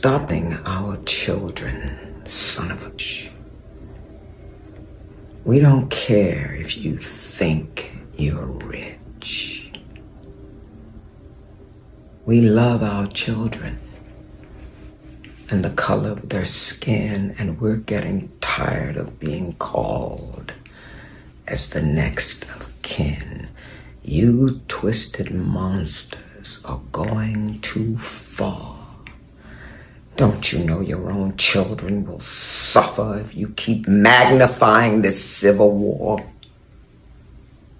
stopping our children, son of a bitch. We don't care if you think you're rich. We love our children and the color of their skin, and we're getting tired of being called as the next of kin. You twisted monsters are going too far. Don't you know your own children will suffer if you keep magnifying this civil war?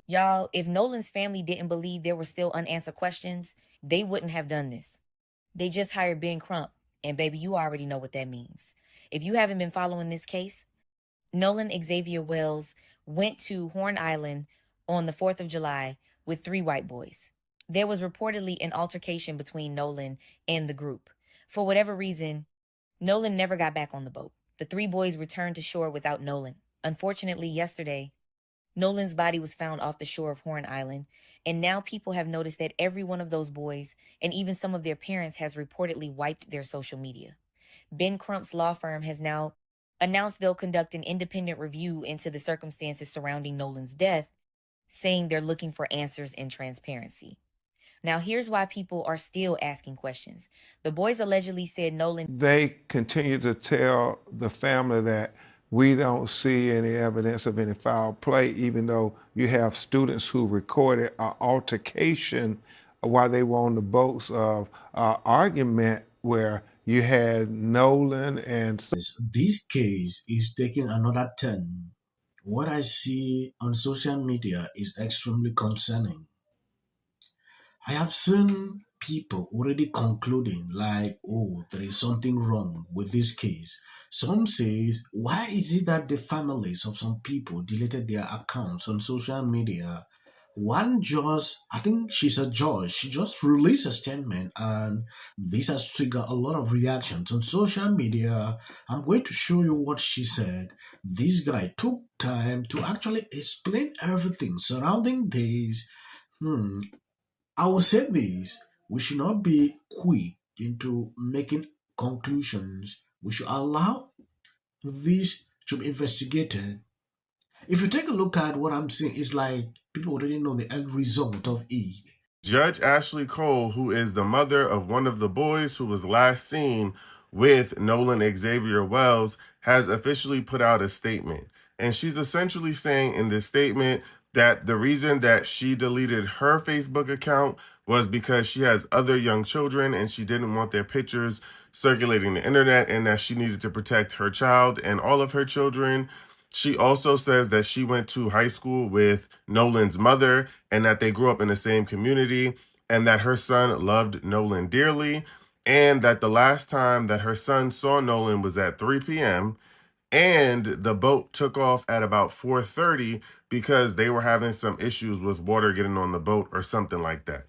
Y'all, if Nolan's family didn't believe there were still unanswered questions, they wouldn't have done this. They just hired Ben Crump, and baby, you already know what that means. If you haven't been following this case, Nolan Xavier Wells went to Horn Island on the 4th of July with 3 white boys. There was reportedly an altercation between Nolan and the group. For whatever reason, Nolan never got back on the boat. The 3 boys returned to shore without Nolan. Unfortunately, yesterday, Nolan's body was found off the shore of Horn Island, and now people have noticed that every one of those boys, and even some of their parents, has reportedly wiped their social media. Ben Crump's law firm has now announced they'll conduct an independent review into the circumstances surrounding Nolan's death, saying they're looking for answers and transparency. Now, here's why people are still asking questions. The boys allegedly said Nolan... They continue to tell the family that we don't see any evidence of any foul play, even though you have students who recorded an altercation while they were on the boats of argument where you had Nolan and... This case is taking another turn. What I see on social media is extremely concerning. I have seen people already concluding like, oh, there is something wrong with this case. Some say, why is it that the families of some people deleted their accounts on social media? One judge, I think she's a judge, she just released a statement, and this has triggered a lot of reactions on social media. I'm going to show you what she said. This guy took time to actually explain everything surrounding this. I will say this, we should not be quick into making conclusions. We should allow this to be investigated. If you take a look at what I'm saying, it's like people already know the end result of it. Judge Ashley Cole, who is the mother of one of the boys who was last seen with Nolan Xavier Wells, has officially put out a statement. And she's essentially saying in this statement that the reason that she deleted her Facebook account was because she has other young children and she didn't want their pictures circulating the internet, and that she needed to protect her child and all of her children. She also says that she went to high school with Nolan's mother and that they grew up in the same community, and that her son loved Nolan dearly, and that the last time that her son saw Nolan was at 3 p.m. and the boat took off at about 4:30 because they were having some issues with water getting on the boat or something like that.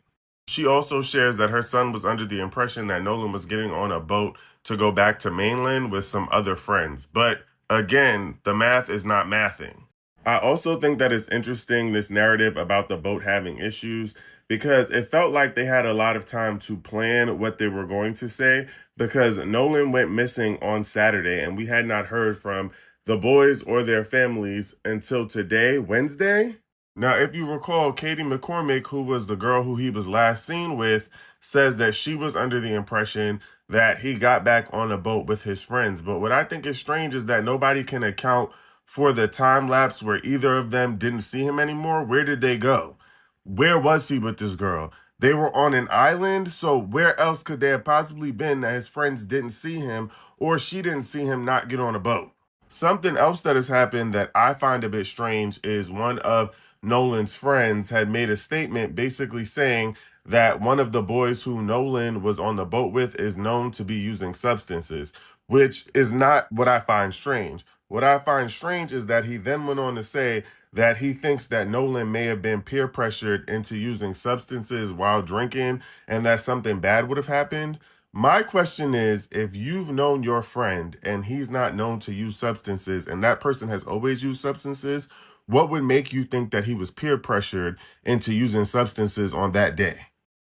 She also shares that her son was under the impression that Nolan was getting on a boat to go back to mainland with some other friends. But again, the math is not mathing. I also think that it's interesting, this narrative about the boat having issues, because it felt like they had a lot of time to plan what they were going to say, because Nolan went missing on Saturday and we had not heard from the boys or their families until today, Wednesday. Now, if you recall, Katie McCormick, who was the girl who he was last seen with, says that she was under the impression that he got back on a boat with his friends. But what I think is strange is that nobody can account for the time lapse where either of them didn't see him anymore. Where did they go? Where was he with this girl? They were on an island, so where else could they have possibly been that his friends didn't see him, or she didn't see him not get on a boat? Something else that has happened that I find a bit strange is one of Nolan's friends had made a statement basically saying that one of the boys who Nolan was on the boat with is known to be using substances, which is not what I find strange. What I find strange is that he then went on to say that he thinks that Nolan may have been peer pressured into using substances while drinking and that something bad would have happened. My question is, if you've known your friend and he's not known to use substances and that person has always used substances, what would make you think that he was peer pressured into using substances on that day?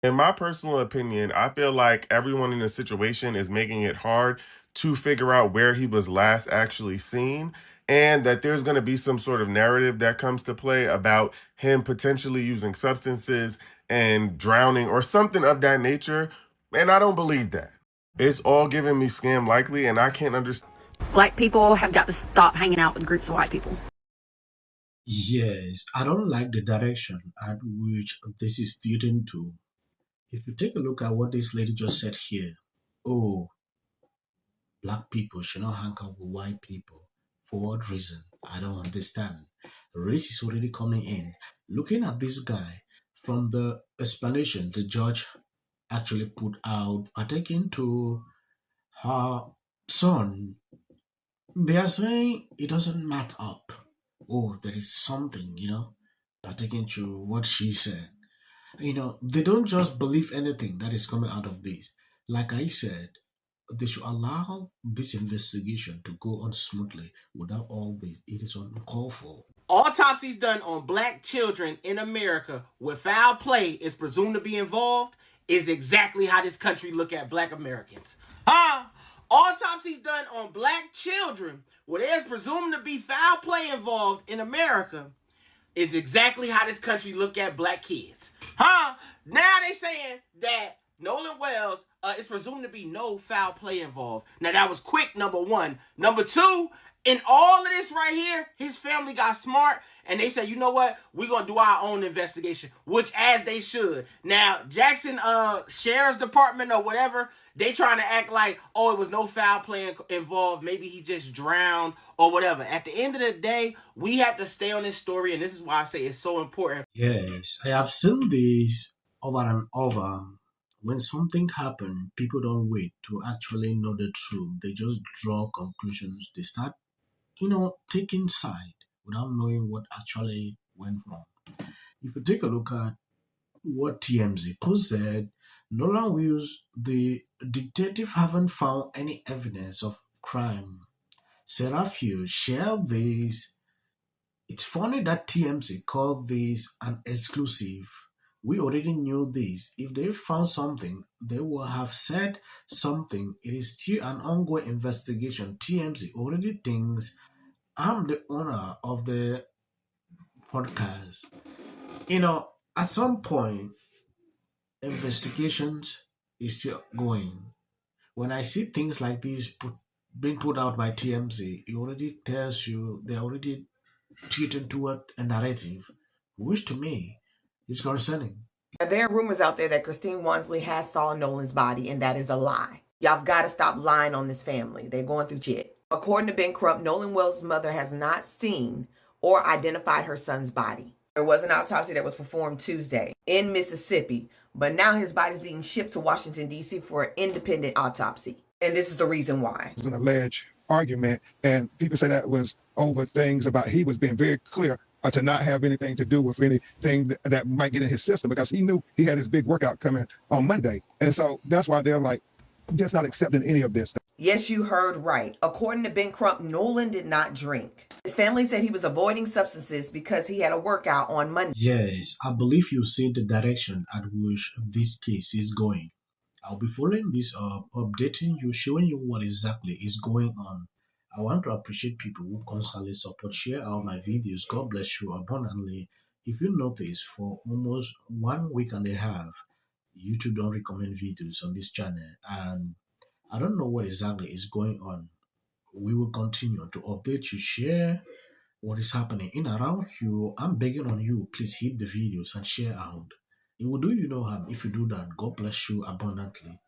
In my personal opinion, I feel like everyone in the situation is making it hard to figure out where he was last actually seen, and that there's going to be some sort of narrative that comes to play about him potentially using substances and drowning or something of that nature. And I don't believe that. It's all giving me scam likely, and I can't understand. Black people have got to stop hanging out with groups of white people. Yes, I don't like the direction at which this is steering to. If you take a look at what this lady just said here, oh, black people should not hang out with white people. For what reason? I don't understand. Race is already coming in. Looking at this guy, from the explanation the judge actually put out, pertaining to her son, they are saying it doesn't match up. Oh, there is something, pertaining to what she said. They don't just believe anything that is coming out of this. Like I said, they should allow this investigation to go on smoothly without all this. It is uncalled for. Autopsies done on black children in America where foul play is presumed to be involved is exactly how this country look at black Americans. Autopsies done on black children where there's presumed to be foul play involved in America is exactly how this country look at black kids. Now they saying that Nolan Wells is presumed to be no foul play involved. Now that was quick, number one. Number two, in all of this right here, his family got smart and they said, you know what? We're going to do our own investigation, which as they should. Now, Jackson Sheriff's Department or whatever, they trying to act like, oh, it was no foul play involved. Maybe he just drowned or whatever. At the end of the day, we have to stay on this story, and this is why I say it's so important. Yes, I have seen this over and over. When something happens, people don't wait to actually know the truth. They just draw conclusions. They start, taking side without knowing what actually went wrong. If you take a look at what TMZ posted, Nolan Wells, the detective haven't found any evidence of crime. Serafio shared this. It's funny that TMZ called this an exclusive. We already knew this. If they found something, they would have said something. It is still an ongoing investigation. TMZ already thinks I'm the owner of the podcast. At some point, investigations is still going. When I see things like this being put out by TMZ, it already tells you they're already tilting toward a narrative, which to me is concerning. There are rumors out there that Christine Wansley has saw Nolan's body, and that is a lie. Y'all got to stop lying on this family. They're going through shit. According to Ben Crump, Nolan Wells' mother has not seen or identified her son's body. There was an autopsy that was performed Tuesday in Mississippi, but now his body is being shipped to Washington, D.C. for an independent autopsy. And this is the reason why. It's an alleged argument, and people say that was over things about he was being very clear to not have anything to do with anything that might get in his system, because he knew he had his big workout coming on Monday. And so that's why they're like, just not accepting any of this. Yes, you heard right. According to Ben Crump, Nolan did not drink. His family said he was avoiding substances because he had a workout on Monday. Yes, I believe you see the direction at which this case is going. I'll be following this up, updating you, showing you what exactly is going on. I want to appreciate people who constantly support, share out my videos. God bless you abundantly. If you notice, for almost 1 week and a half, YouTube don't recommend videos on this channel, and I don't know what exactly is going on. We will continue to update you, share what is happening in around you. I'm begging on you, please hit the videos and share out. It will do you no harm if you do that. God bless you abundantly.